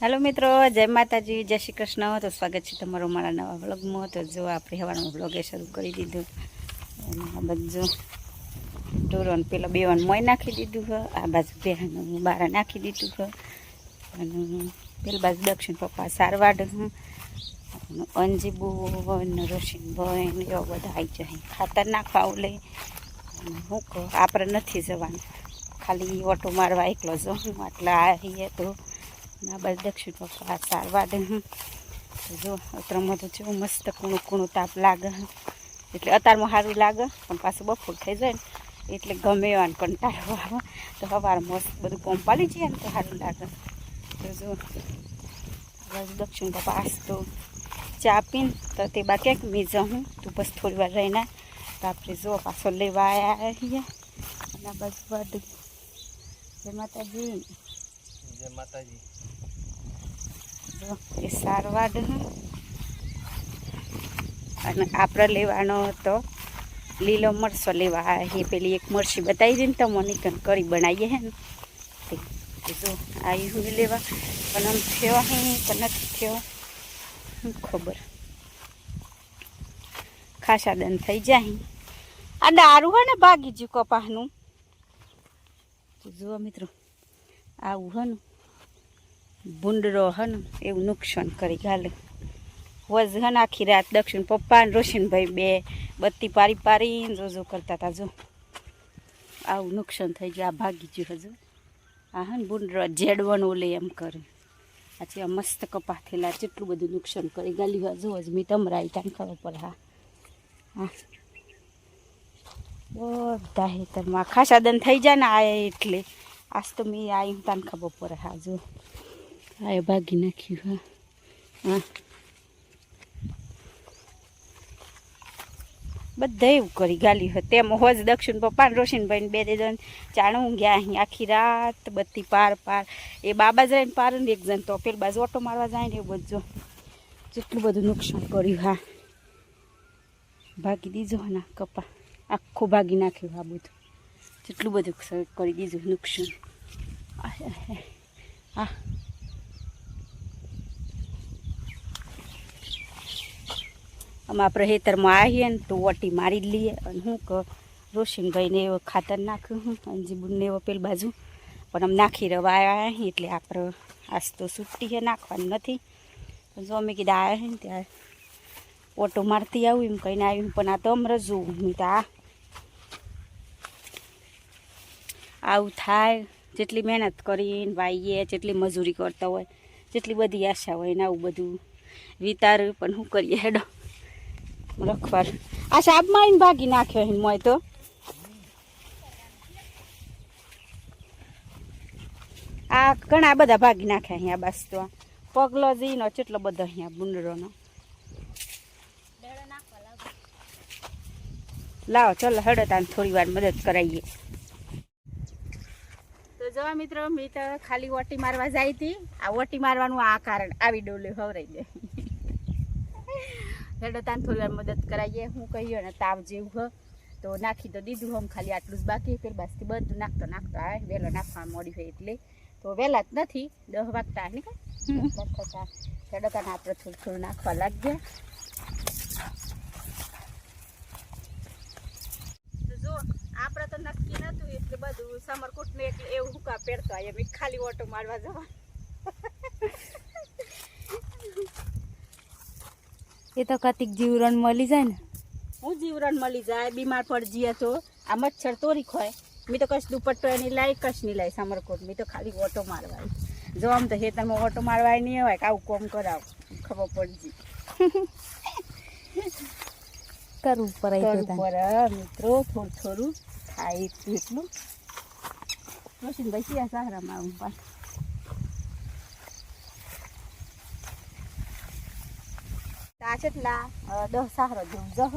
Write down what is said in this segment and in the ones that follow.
Hello मित्रों, जय माताजी, जय श्री कृष्ण। तो स्वागत है तमारो मारा नवा व्लॉग में। तो जो आपणे हवारनो व्लॉग शुरू करी दीधो आ बधु ढोरोने पेला बेवाने मोय नाखी दीधुं है। आ बाजू बेहाने बारा नाखी दीधुं है अने पेली बाजू दक्षिण पप्पा सारवाड अंजीबू ने रोशिन भाई ने एवा बधा आई जाए खातर नाखवा ले। हूँ कहो आपणे नथी जवानुं, खाली ऑटो मारवा एकलो जाऊं એટલે આવીએ તો ના બસ દક્ષિણ પપ્પા સારવાડ જો અત્રમાં તો જેવું મસ્ત કૂણું કૂણું તાપ લાગે એટલે અત્યારમાં સારું લાગે પણ પાછું બપોર થઈ જાય ને એટલે ગમે એવા કંટાળો આવે તો સવારે મસ્ત બધું પંપાલી જાય ને તો સારું લાગે। તો જો બસ દક્ષિણ પપ્પા આજ તો ચા પીને તો તે બા ક્યાંક મેં જાઉં તું બસ થોડી વાર રહીને તો આપણે જો પાછો લેવા આવ્યા છીએ અને બસ બધું જય માતાજી जय माताजी। એ સારવાડ અને આપણે લેવાનો હતો લીલો મરચો લેવા એ પેલી એક મરચી બતાવી દઈને તો મને કરી બનાવીએ હે ને તે જો આવી હું લેવા પણ આમ થયો હે કે નથી થયો ખબર ખાસા દન થઈ જાય। આ દારૂ હે ને ભાગી ગયું કપાસનું જો મિત્રો આવું હે ને ભૂંડરો હે ને એવું નુકસાન કરી ગાલે વજ હે ને આખી રાત દક્ષિણ પપ્પા ને રોશનભાઈ બે બત્તી પારી પારીને જોજો કરતા હતા। જો આવું નુકસાન થઈ ગયું, આ ભાગી ગયું હજુ આ હે ને ભૂંડરો જેડવાનું ઓલે એમ કરે આછી આ મસ્ત કપાસ થયેલા કેટલું બધું નુકસાન કરી ગાલ્યું જો જ મેં તમરાઈ ત્યાં ખબર પર હા હા બધા હેતરમાં ખાસા દન થઈ જાય ને આ એટલે આજ તો મેં આવી તને ખબર પડે હા જો આ ભાગી નાખ્યું હા હા બધા એવું કરી ગાલ્યું હતું તેમ હોજ દક્ષિણ પપ્પા ને રોશનભાઈ ને બે જણ ચાણું ગયા અહીં આખી રાત બત્તી પાર પાર એ બાબા જાય ને પાર ને એક જણ તો પેલી બાજુ ઓટો મારવા જાય ને એવું બધું જેટલું બધું નુકસાન કર્યું હા ભાગી દીધો ના કપા આખું ભાગી નાખ્યું આ બધું જેટલું બધું કરી દીધું નુકસાન હા અમે આપણે ખેતરમાં આવીએ ને તો ઓટી મારી લઈએ અને હું રોશનભાઈને એવો ખાતર નાખ્યું હું અંજીબુને એવો પેલી બાજુ પણ આમ નાખી રવા આવ્યા એટલે આપણે આજ તો છૂટી છે નાખવાની નથી પણ જો અમે કીધા આવ્યા ને ત્યારે ઓટો મારતી આવું એમ કહીને આવ્યું પણ આ તો અમ રજવું મેં તો આવું થાય જેટલી મહેનત કરીને વાઈએ જેટલી મજૂરી કરતા હોય જેટલી બધી આશા હોય ને આવું બધું વિચાર્યું પણ શું કરીએ હેડો રખવાર આ સાપમાં આવીને ભાગી નાખ્યો હે મોય તો આ ઘણા બધા ભાગી નાખ્યા અહીંયા બસ તો પગલો જઈનો કેટલો બધો અહીંયા બુંડરોનો લાવો ચલો હેડો તાને થોડી વાર મદદ કરાવીએ। તો જવા મિત્રો મેં તો ખાલી ઓટી મારવા જાય હતી આ ઓટી મારવાનું આ કારણ આવી ડોલે હવરાઈ દે હેડો તાને થોડી વાર મદદ કરાવીએ। હું કહ્યું ને તાવ જેવું હ તો નાખી તો દીધું હમ ખાલી આટલું જ બાકી પેલી બાજુથી બધું નાખતો આવે વહેલો નાખવા મોડી હોય એટલે તો વહેલા જ નથી 10 વાગતા ને થતા હેડો તાને આપણે થોડું થોડું નાખવા લાગ્યા। તો જો આપણે તો નક્કી નતું એટલે બધું સમરકોટ ને એટલે એવું હુકા પહેરતો એમ ખાલી ઓટો મારવા જવા એ તો કતિક જીવરણ મળી જાય ને હું જીવરણ મળી જાય બીમાર પડી જઈએ તો આ મચ્છર તોરી ખોય મેં તો કશ દુપટ્ટો એની લાઈ કશ નહીં લાઈ સમરકોટ મેં તો ખાલી ઓટો મારવા જો આમ તો ખેતરમાં ઓટો મારવા નહીં હોય કે આવું કોમ કરાવ ખબર પડી કરવું પડે મિત્રો થોડું થોડું થાય એટલું રોશનભાઈ ક્યાં સહારામાં આવું પાછું આ કેટલા 10 સહારો જેવું જહ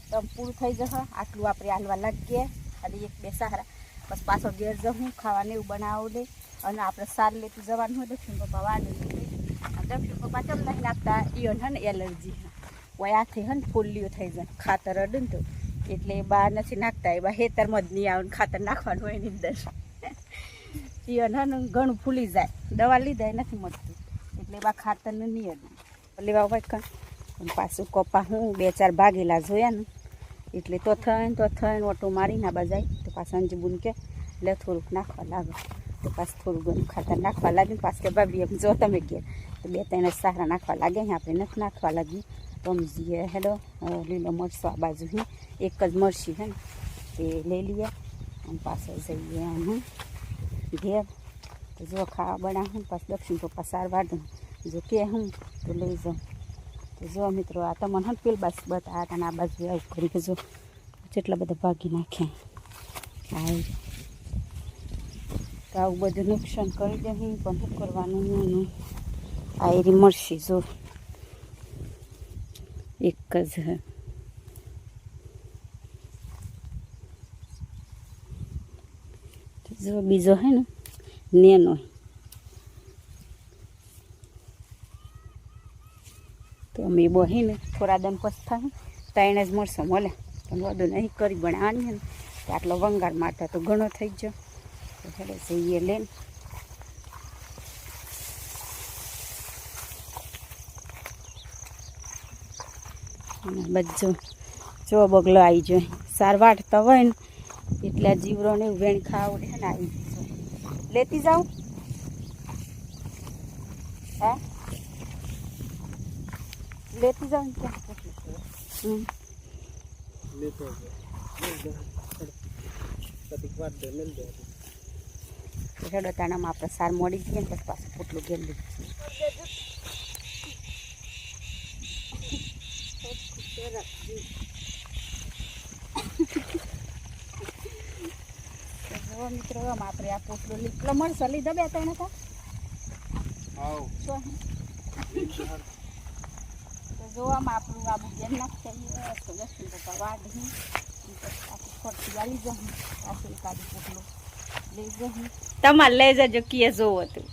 તો પૂરું થઈ જશે આટલું આપણે હાલવા લાગીએ ખાલી 1-2 સહારા બસ પાછો ઘેર જવું ખાવાને એવું બનાવું દે અને આપણે સાર લેતું જવાનું હોય દક્ષિણ પપ્પા વાડે દક્ષિણ પપ્પા ચમ નહીં નાખતા ઈયો ને એલર્જી હોય આથી હે ને ફૂલ્લીઓ થઈ જાય ખાતર અડે ને તો એટલે બહાર નથી નાખતા એ બા ખેતરમાં જ નહીં આવે ને ખાતર નાખવાનું હોય એની અંદર ઈયો ને ઘણું ફૂલી જાય દવા લીધા નથી મળતું લેવા ખાતર નહીં હતું લેવા હોય કાં પણ પાછું કપા હું 2-4 ભાગેલા જોયા ને એટલે તો થઈને ઓટો મારીને આ બાજાય તો પાછું અંજુબુન કે લે થોડુંક નાખવા લાગે તો પાછું થોડું ઘણું ખાતર નાખવા લાગ્યું પાછું કે ભાભી એમ જો તમે ગયા તો 2-3 સારા નાખવા લાગે આપણે નથી નાખવા લાગ્યું સમજીએ હેલો લીલો મરચો આ બાજુ એક જ મરચી હે ને તે લઈ લઈએ અને પાછળ જઈએ આમ ઘેર તો જો ખાવા બનાવું પાછું દક્ષિણ પપ્પા સાર વાઢું જો કે હું તો લઈ જાઉં તો જો મિત્રો આ તમને હં પેલ બસ બતા અને આ બાજુ આવું કરી જો જેટલા બધા ભાગી નાખ્યા તો આવું બધું નુકસાન કરી દે પણ શું કરવાનું નહીં આ એરી મળશે જો એક જ જો બીજો હે ને નેનો તો અમે બહીને થોડા દમ પછી થાય ત્રણ જ મળશે મળે પણ વધુ નહીં કરી બનાવવાની ને તો આટલો વંગાર માટે તો ઘણો થઈ ગયો તો હેડે જઈએ લઈને અને બધું જો બગલો આવી જાય સાર વાટતા હોય ને એટલા જીવરોને વેણ ખાવડે ને આવી જાય લેતી જાઉં હા લેતી જાઉં ક્યાં હેડો તાણામાં આપણે સાર મોડી જઈએ ને પછી પાછું પોટલું ઘેર લીધું જો મિત્રો આમ આપણે આ પોટલું લીધો મળશે લીધો 2-3 હતા તો જો આમ આપણું આબુ ઘેર નાખીએ તો દક્ષિણ પપ્પા વાઢી આપણે ખોટી આલી જવું પાછું કાઢી પોટલું લઈ જવું તમારે લઈ જજો કીએ જોવો તું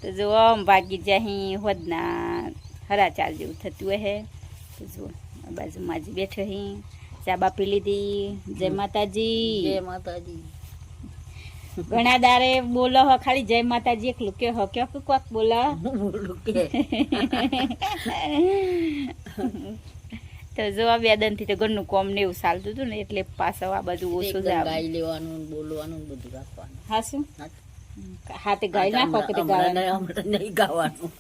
તો જો આમ ભાગી જાય હોદના 4:30 જેવું થતું હે તો જો આ બાજુમાં જ બેઠો ચા બાપી લીધી જય માતાજી ઘણા દારે બોલો હો ખાલી જય માતાજી એકલું કે હો કે કોક બોલો તો જો આ 2 દિનથી તો ઘરનું કોમ ને એવું ચાલતું હતું ને એટલે પાછળ આ બધું ઓછું ગાઈ લેવાનું બોલવાનું બધું રાખવાનું હા શું હાથે ગાઈ નાખો કે ગાવાનું નહીં ગાવાનું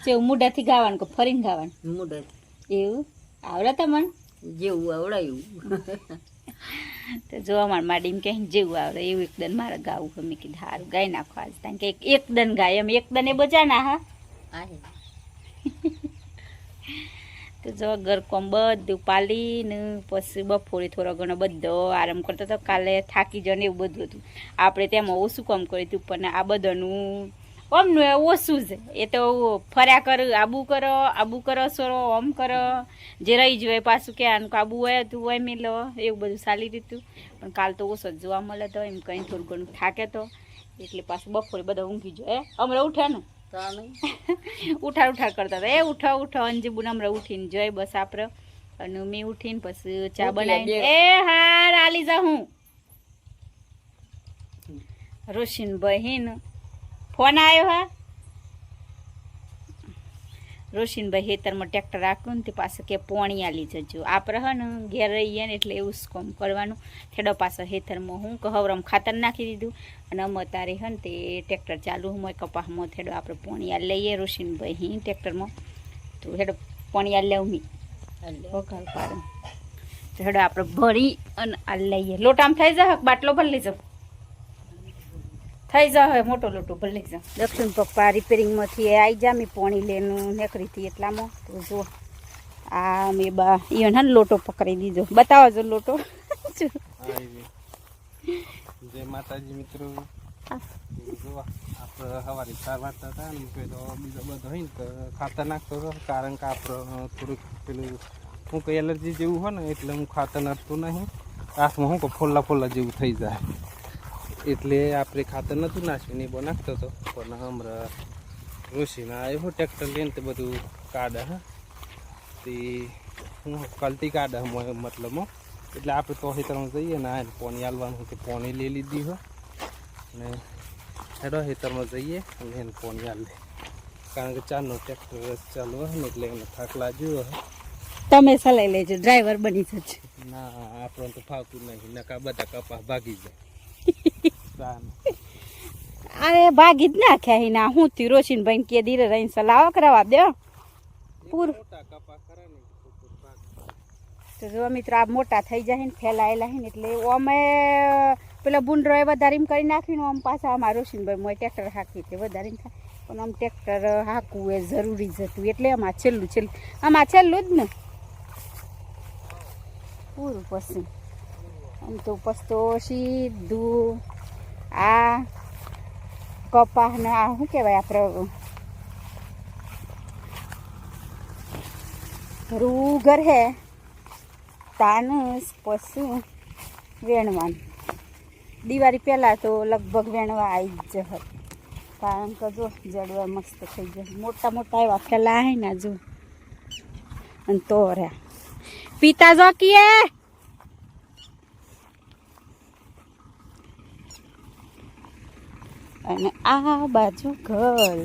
જેવું મુઢાથી ગાવાનું કે ફરીને ગાવાનું મુઢાથી એવું આવડે તમને જેવું આવડાયું તો જો અમાર માડીમ કહે જેવું આવડે એવું એકદમ મારે ગાવું અમે કીધું સારું ગાઈ નાખો આજ કારણ કે એકદમ ગાય એમ એકદમ એ બજાના હા તો જો ગરકોમ બધું પાલીને પછી બપોરે થોડો ઘણો બધો આરામ કરતો હતો કાલે થાકી જને એવું બધું હતું આપણે તેમાં ઓછું કામ કર્યું હતું પણ આ બધાનું ઓમનું ઓછું છે એ તો ફર્યા કર આબુ કરો સોરો ઓમ કરો જે રહી જોઈએ પાછું કે આનું આબુ હોય તું હોય મિલો એવું બધું ચાલી દીધું પણ કાલ તો ઓછો જ જોવા મળે તો એમ કંઈ થોડું ઘણું થાકે તો એટલે પાછું બપોરે બધા ઊંઘી જાય હમણાં ઉઠે ને ઉઠાડ કરતા હતા એ ઉઠો અંજુબુન હમણાં ઉઠીને જોઈ બસ આપણે અને મેં ઉઠીને પછી ચા બનાવીને એ હાર આલી જા હું રોશીન બહેન ફોન આવ્યો હા રોશનભાઈ હેતરમાં ટ્રેક્ટર રાખ્યું ને તે પાસે કે પોણી આલી જજો આપણે હે ને ઘેર રહીએ ને એટલે એવું જ કામ કરવાનું થેડો પાસે હેતરમાં હું કહવરમ ખાતર નાખી દીધું અને અમે તારે હે ને તે ટ્રેક્ટર ચાલુ હોય કપાસમાં થેડો આપણે પોણી આલી લઈએ રોશનભાઈ ટ્રેક્ટરમાં તો હેડો પોણી આલી લેવું મી વઘાર પાડો તો હેડો આપણે ભરી અને આલી લઈએ લોટામાં થઈ જાય બાટલો ભરી લઈ જાઓ થઈ જાય મોટો લોટો ભલે જા દક્ષિણ પપ્પા રિપેરિંગમાંથી આવી જા મેં પોણી લેનું નીકળીથી એટલામાં તો જો આ મેં બા ઈવન હા લોટો પકડી દીધો બતાવો જો લોટો જય માતાજી મિત્રો જો આપણે સવારે 4 વાગતા હતા ને પેલો બીજો બધો હોય ને તો ખાતર નાખતો હતો કારણ કે આપણે થોડુંક પેલું હું કંઈ એલર્જી જેવું હોય ને એટલે હું ખાતર નાખતું નહીં હાથમાં હું કે ફોલ્લા જેવું થઈ જાય એટલે આપણે ખાતર નહોતું નાખ્યું ને એ બહુ નાખતો હતો પણ હમણાં રોશીના આવ્યો ટ્રેક્ટર લઈને તે બધું કાઢે હા તે હું કલતી કાઢે મતલબમાં એટલે આપણે તો હેતરમાં જઈએ ને આ પોણી આલવાનું કે પોણી લઈ લીધી હોય ને હેડો ખેતરમાં જઈએ અને એને ફોન યાદ લે કારણ કે ચારનો ટ્રેક્ટર ચાલુ હોય ને એટલે એને થાક લાગ્યો હોય. તમે ચલાવી લેજો, ડ્રાઈવર બની જજો. ના આપણને તો ફાવતું નહીં, નકા બધા કપા ભાગી જાય. અરે ભાગી જ નાખ્યા હી ના હું તી રોશનભાઈ કે ધીરે રહીને સલાહ કરાવવા દો પૂરું. તો જો મિત્રો આ મોટા થઈ જાય ને ફેલાયેલા હે ને એટલે અમે પેલા બુંડરો એ વધારીને કરી નાખ્યું આમ પાછા આમાં રોશનભાઈ મોય ટ્રેક્ટર હાંકી તે વધારીને થાય પણ આમ ટ્રેક્ટર હાંકવું એ જરૂરી જ હતું એટલે આમાં છેલ્લું જ ને પૂરું. પછી આમ તો પછી તો સીધું આ કપાસ ને આ શું કહેવાય આપણે રૂગર હે તાનસ પછી વેણવાનું દિવાળી પહેલાં તો લગભગ વેણવા આવી જ જશે કારણ કે જો જડવા મસ્ત થઈ જાય મોટા મોટા એવા ફેલા હે ને જો અને તો રહ્યા પિતા જો કીએ અને આ બાજુ ઘર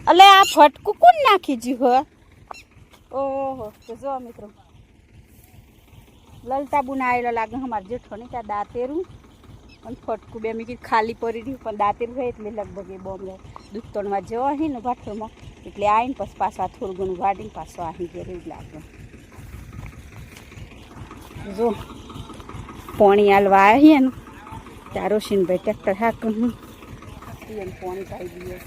અલે આ ફટકું કોણ નાખી જ્યું હો ઓહો. તો જો મિત્રો લલતાબુના આવેલો લાગે અમારે જેઠો ને ત્યાં દાંતેરું અને ફટકું બે મેં કીધું ખાલી પડી રહ્યું પણ દાંતેરું હોય એટલે લગભગ એ બોમ્બ દૂધ તોડવા જવા હે ને ભાઠોમાં એટલે આવીને પછી પાછા થોડું ઘણું વાડીને પાછું આવી ઘેર એવું લાગે. જો પાણી હાલવા આવીએ ને ત્યાં રોશનભાઈ ટ્રેક્ટર હાકું પાણી પાઈ દઈએ.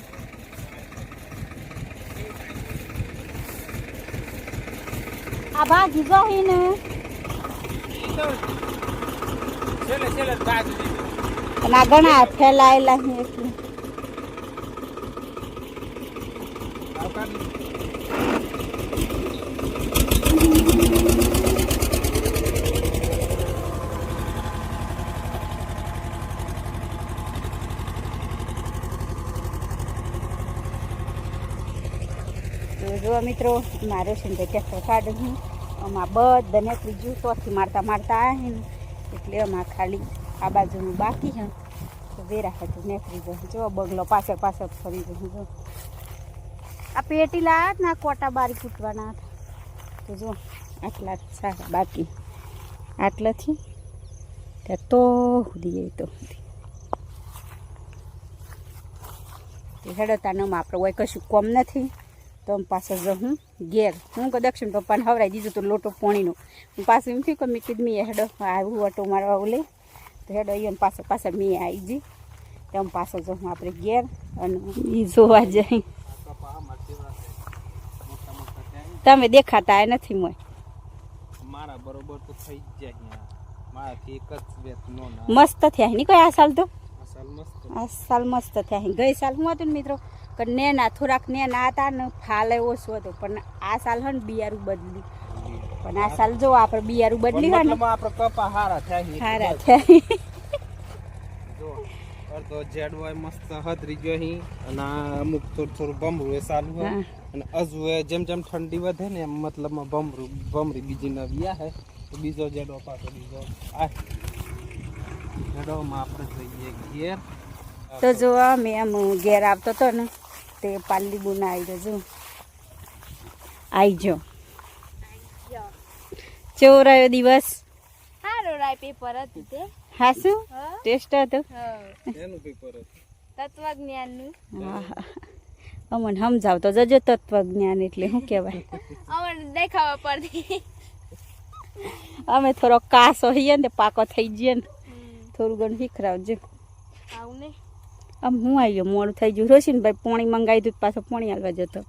આ ભાગી ગઈ ને અને આ ઘણા ફેલાયેલા છે એટલે જો મિત્રો મારો છે ને ટ્રેક્ટર કાઢું આમાં બધા નીકળી ગયું ચોથી મારતા આવ્યા ને એટલે આમાં ખાલી આ બાજુનું બાકી છે તો વેરા હતું નીકળી જાય. જો બગલો પાછળ ફરી જશે. જો આ પેટી લાયા ને આ કોટા બારી કૂટવાના હતા તો જો આટલા સારા બાકી આટલાથી ત્યાં તો સુધી તો હેડતાનામાં આપણે હોય કશું કોમ નથી તો પાછળ જો હું ઘેર હું કે દક્ષિણ પપ્પાને હવરાઈ દીધું તો લોટો પોણીનો પાછું એમ થયું કે મેં કીધું મેં હેડો આવું ઓટો મારવા ઓલે તો હેડો અહીંયા પાછળ મેં આવી જઈ તેમ પાછળ જો હું આપણે ઘેર અને એ જોવા જઈ તમે દેખાતા એ નથી મોય મારા બરોબર તો થઈ જ જાય મારાથી એક જ વેત નો મસ્ત થયા નહીં કોઈ આ સાલ તો મસ્ત આ સાલ મસ્ત થયા ગઈ સાલ હું હતું ને મિત્રો કે નેના થોડાક નેના હતા ને ફાલ ઓછો હતો પણ આ સાલ હે ને બિયારું બદલી પણ આ સાલ જો આપણે બિયારું બદલી હોય ને આપણે કપા હારા થયા જો અડધો જેડવાય મસ્ત હદરી ગયો હી અને અમુક થોડું બમરું એ સારું હોય અને હજુ જેમ ઠંડી વધે ને એમ મતલબમાં બમરી બીજી નવી હે તો બીજો જેડો પાછો બીજો આ જેડોમાં આપણે જઈએ ઘેર તો જો અમે એમ ઘેર આવતો હતો ને તે પાલી બુના આવી જો જો કેવો રહ્યો દિવસ સારો રાય પેપર હતું તે હા શું ટેસ્ટ હતો એનું પેપર તત્વજ્ઞાનનું અમને સમજાવ તો જજો તત્વજ્ઞાન એટલે શું કહેવાય અમને દેખાવા પડતી અમે થોડો કાસો હોઈએ ને પાકો થઈ જઈએ ને થોડું ઘણું શીખરાવજો આવું ને આમ હું આવ્યો મોડું થઈ ગયું રોશનભાઈ પોણી મંગાવી દીધું પાછો પોણી હાલવા જતો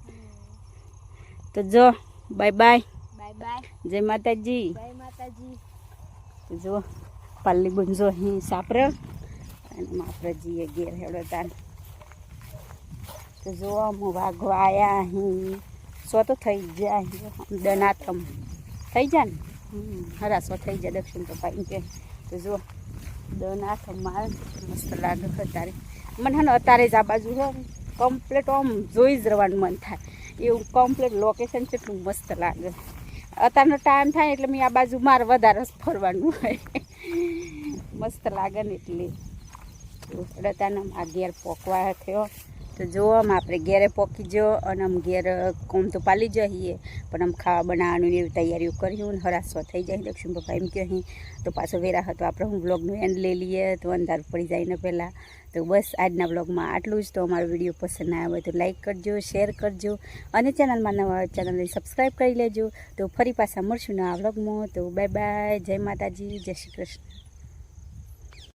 તો જો બાય બાય બાય બાય જય માતાજી બાય માતાજી જો પાલી બુન જો અહીં સાપરે અને આપણે જઈએ ઘેર હેડો તાર તો જો હું વાઘવા આવ્યા અહીં સો તો થઈ જાય દનાથમ થઈ જાય ને હરા સો થઈ જાય દક્ષિણ પપ્પા એમ કે તો જો દનાથમ મારે મસ્ત લાગે અત્યારે મને હે ને અત્યારે જ આ બાજુ છે કમ્પ્લીટ આમ જોઈ જ રહેવાનું મન થાય એવું કમ્પ્લીટ લોકેશન છે એટલું મસ્ત લાગે અત્યારનો ટાઈમ થાય એટલે મેં આ બાજુ મારે વધારે ફરવાનું હોય મસ્ત લાગે ને એટલે તો રતાના આ ઘેર પોકવા થયો તો જો આમ આપણે ઘેરે પોકી જો અને આમ ઘેર કોમ તો પાલી જઈએ પણ આમ ખાવા બનાવવાનું એવી તૈયારીઓ કર્યું ને હરાસવા થઈ જાય દક્ષિણ પપ્પા એમ કે અહીં તો પાછો વેરા હતો આપણે હું બ્લોગનું એન્ડ લઈ લઈએ તો અંધાર પડી જાય ને પહેલાં તો બસ આજના બ્લોગમાં આટલું જ તો અમારો વિડીયો પસંદ ના આવે તો લાઈક કરજો શેર કરજો અને ચેનલમાં નવા ચેનલને સબસ્ક્રાઈબ કરી લેજો તો ફરી પાછા મળશું નવા બ્લોગમાં તો બાય બાય જય માતાજી જય શ્રી કૃષ્ણ.